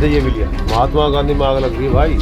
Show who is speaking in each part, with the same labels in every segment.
Speaker 1: ये भी लिया। महात्मा गांधी में आग लग गई भाई।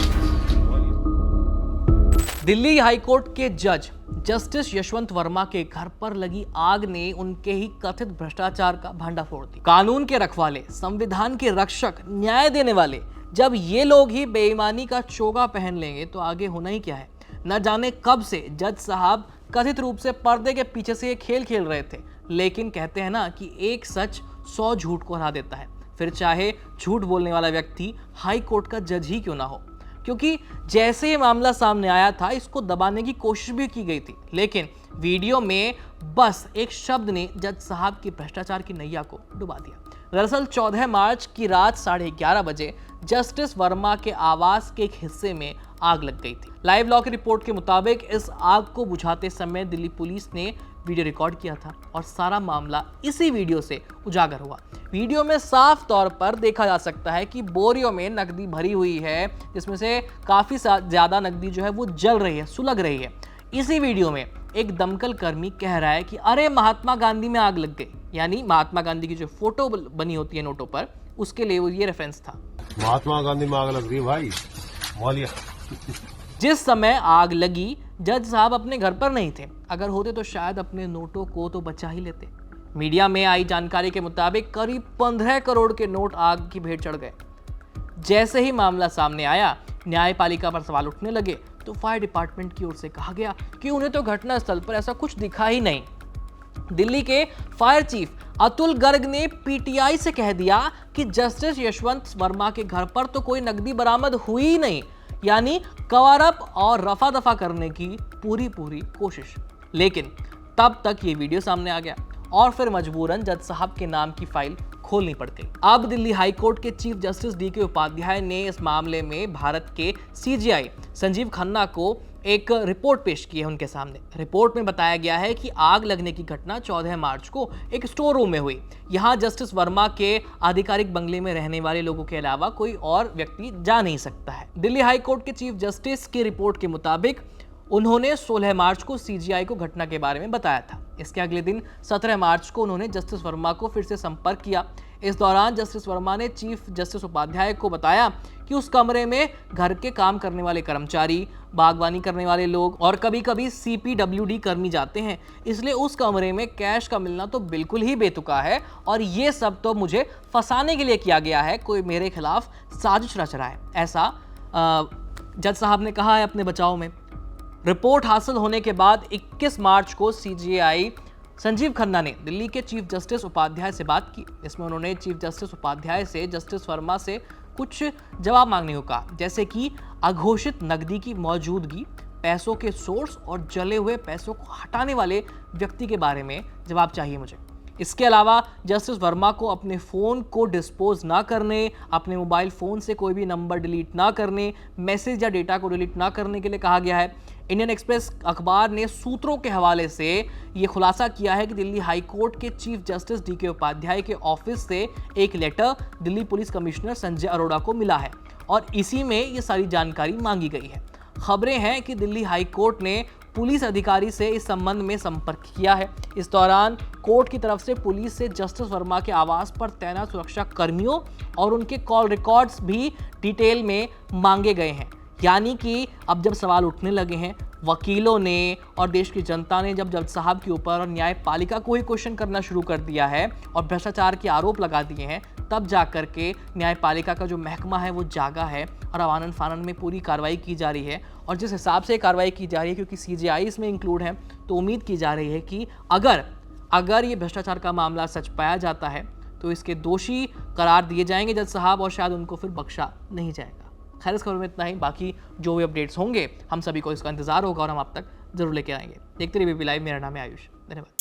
Speaker 2: दिल्ली हाईकोर्ट के जज जस्टिस यशवंत वर्मा के घर पर लगी आग ने उनके ही कथित भ्रष्टाचार का भंडाफोड़ दिया। कानून के रखवाले, संविधान के रक्षक, न्याय देने वाले जब ये लोग ही बेईमानी का चोगा पहन लेंगे तो आगे होना ही क्या है। न जाने कब से जज साहब कथित रूप से पर्दे के पीछे से ये खेल खेल रहे थे, लेकिन कहते हैं ना कि एक सच 100 झूठ को हरा देता है, फिर चाहे झूठ बोलने वाला व्यक्ति हाई कोर्ट का जज ही क्यों ना हो। क्योंकि जैसे ये मामला सामने आया था, इसको दबाने की कोशिश भी की गई थी, लेकिन वीडियो में बस एक शब्द ने जज साहब की भ्रष्टाचार की नैया को डुबा दिया। दरअसल 14 मार्च की रात 11:30 बजे जस्टिस वर्मा के आवास के एक हिस्से में आग लग गई थी। लाइव लॉ की रिपोर्ट के मुताबिक इस आग को बुझाते समय दिल्ली पुलिस ने वीडियो रिकॉर्ड किया था और सारा मामला इसी वीडियो से उजागर हुआ। वीडियो में साफ तौर पर देखा जा सकता है कि बोरियों में नकदी भरी हुई है, जिसमें से काफी ज्यादा नकदी जो है वो जल रही है, सुलग रही है। इसी वीडियो में एक दमकल कर्मी कह रहा है कि अरे महात्मा गांधी में आग लग गई, यानी महात्मा गांधी की जो फोटो बनी होती है नोटों पर, उसके लिए वो ये रेफरेंस था।
Speaker 1: महात्मा गांधी में आग लग गई भाई। मौलिया।
Speaker 2: जिस समय आग लगी जज साहब अपने घर पर नहीं थे, अगर होते तो शायद अपने नोटों को तो बचा ही लेते। मीडिया में आई जानकारी के मुताबिक करीब 15 करोड़ के नोट आग की भेंट चढ़ गए। जैसे ही मामला सामने आया, न्यायपालिका पर सवाल उठने लगे तो फायर डिपार्टमेंट की ओर से कहा गया कि उन्हें तो घटनास्थल पर ऐसा कुछ दिखा ही नहीं। दिल्ली के फायर चीफ अतुल गर्ग ने पीटीआई से कह दिया कि जस्टिस यशवंत वर्मा के घर पर तो कोई नकदी बरामद हुई ही नहीं, यानी कवर अप और रफा दफा करने की पूरी कोशिश। लेकिन तब तक ये वीडियो सामने आ गया और फिर मजबूरन जज साहब के नाम की फाइल खोलनी पड़ गई। अब दिल्ली हाई कोर्ट के चीफ जस्टिस डीके उपाध्याय ने इस मामले में भारत के सीजीआई संजीव खन्ना को एक रिपोर्ट पेश की है उनके सामने। रिपोर्ट में बताया गया है कि आग लगने की घटना 14 मार्च को एक स्टोर रूम में हुई। यहां जस्टिस वर्मा के आधिकारिक बंगले में रहने वाले लोगों के अलावा कोई और व्यक्ति जा नहीं सकता है। दिल्ली हाई कोर्ट के चीफ जस्टिस की रिपोर्ट के मुताबिक उन्होंने 16 मार्च को सीजीआई को घटना के बारे में बताया था। इसके अगले दिन 17 मार्च को उन्होंने जस्टिस वर्मा को फिर से संपर्क किया। इस दौरान जस्टिस वर्मा ने चीफ जस्टिस उपाध्याय को बताया कि उस कमरे में घर के काम करने वाले कर्मचारी, बागवानी करने वाले लोग और कभी-कभी सीपीडब्ल्यूडी कर्मी जाते हैं, इसलिए उस कमरे में कैश का मिलना तो बिल्कुल ही बेतुका है और ये सब तो मुझे फंसाने के लिए किया गया है, कोई मेरे खिलाफ साजिश रच रहा है, ऐसा जज साहब ने कहा है अपने बचाव में। रिपोर्ट हासिल होने के बाद 21 मार्च को सीजीआई संजीव खन्ना ने दिल्ली के चीफ जस्टिस उपाध्याय से बात की। इसमें उन्होंने चीफ जस्टिस उपाध्याय से जस्टिस वर्मा से कुछ जवाब मांगने को कहा, जैसे कि अघोषित नकदी की मौजूदगी, पैसों के सोर्स और जले हुए पैसों को हटाने वाले व्यक्ति के बारे में जवाब चाहिए मुझे। इसके अलावा जस्टिस वर्मा को अपने फ़ोन को डिस्पोज ना करने, अपने मोबाइल फ़ोन से कोई भी नंबर डिलीट ना करने, मैसेज या डेटा को डिलीट ना करने के लिए कहा गया है। इंडियन एक्सप्रेस अखबार ने सूत्रों के हवाले से ये खुलासा किया है कि दिल्ली हाई कोर्ट के चीफ जस्टिस डीके उपाध्याय के ऑफिस से एक letter Delhi police commissioner Sanjay Arora को मिला है और इसी में ये सारी जानकारी मांगी गई है। खबरें हैं कि दिल्ली हाई कोर्ट ने पुलिस अधिकारी से इस संबंध में संपर्क किया है। इस दौरान कोर्ट की तरफ से पुलिस से जस्टिस वर्मा के आवास पर तैनात सुरक्षा कर्मियों और उनके कॉल रिकॉर्ड्स भी डिटेल में मांगे गए हैं। यानी कि अब जब सवाल उठने लगे हैं, वकीलों ने और देश की जनता ने जब जज साहब के ऊपर और न्यायपालिका को ही क्वेश्चन करना शुरू कर दिया है और भ्रष्टाचार के आरोप लगा दिए हैं, तब जाकर के न्यायपालिका का जो महकमा है वो जागा है और आनन फानन में पूरी कार्रवाई की जा रही है। और जिस हिसाब से कार्रवाई की जा रही है, क्योंकि सीजीआई इसमें इंक्लूड है, तो उम्मीद की जा रही है कि अगर ये भ्रष्टाचार का मामला सच पाया जाता है तो इसके दोषी करार दिए जाएंगे जज साहब और शायद उनको फिर बख्शा नहीं जाएगा। खैर, इस खबर में इतना ही। बाकी जो भी अपडेट्स होंगे हम सभी को इसका इंतजार होगा और हम आप तक जरूर लेके आएंगे। देखते रहिए बीबी लाइव। मेरा नाम है आयुष। धन्यवाद।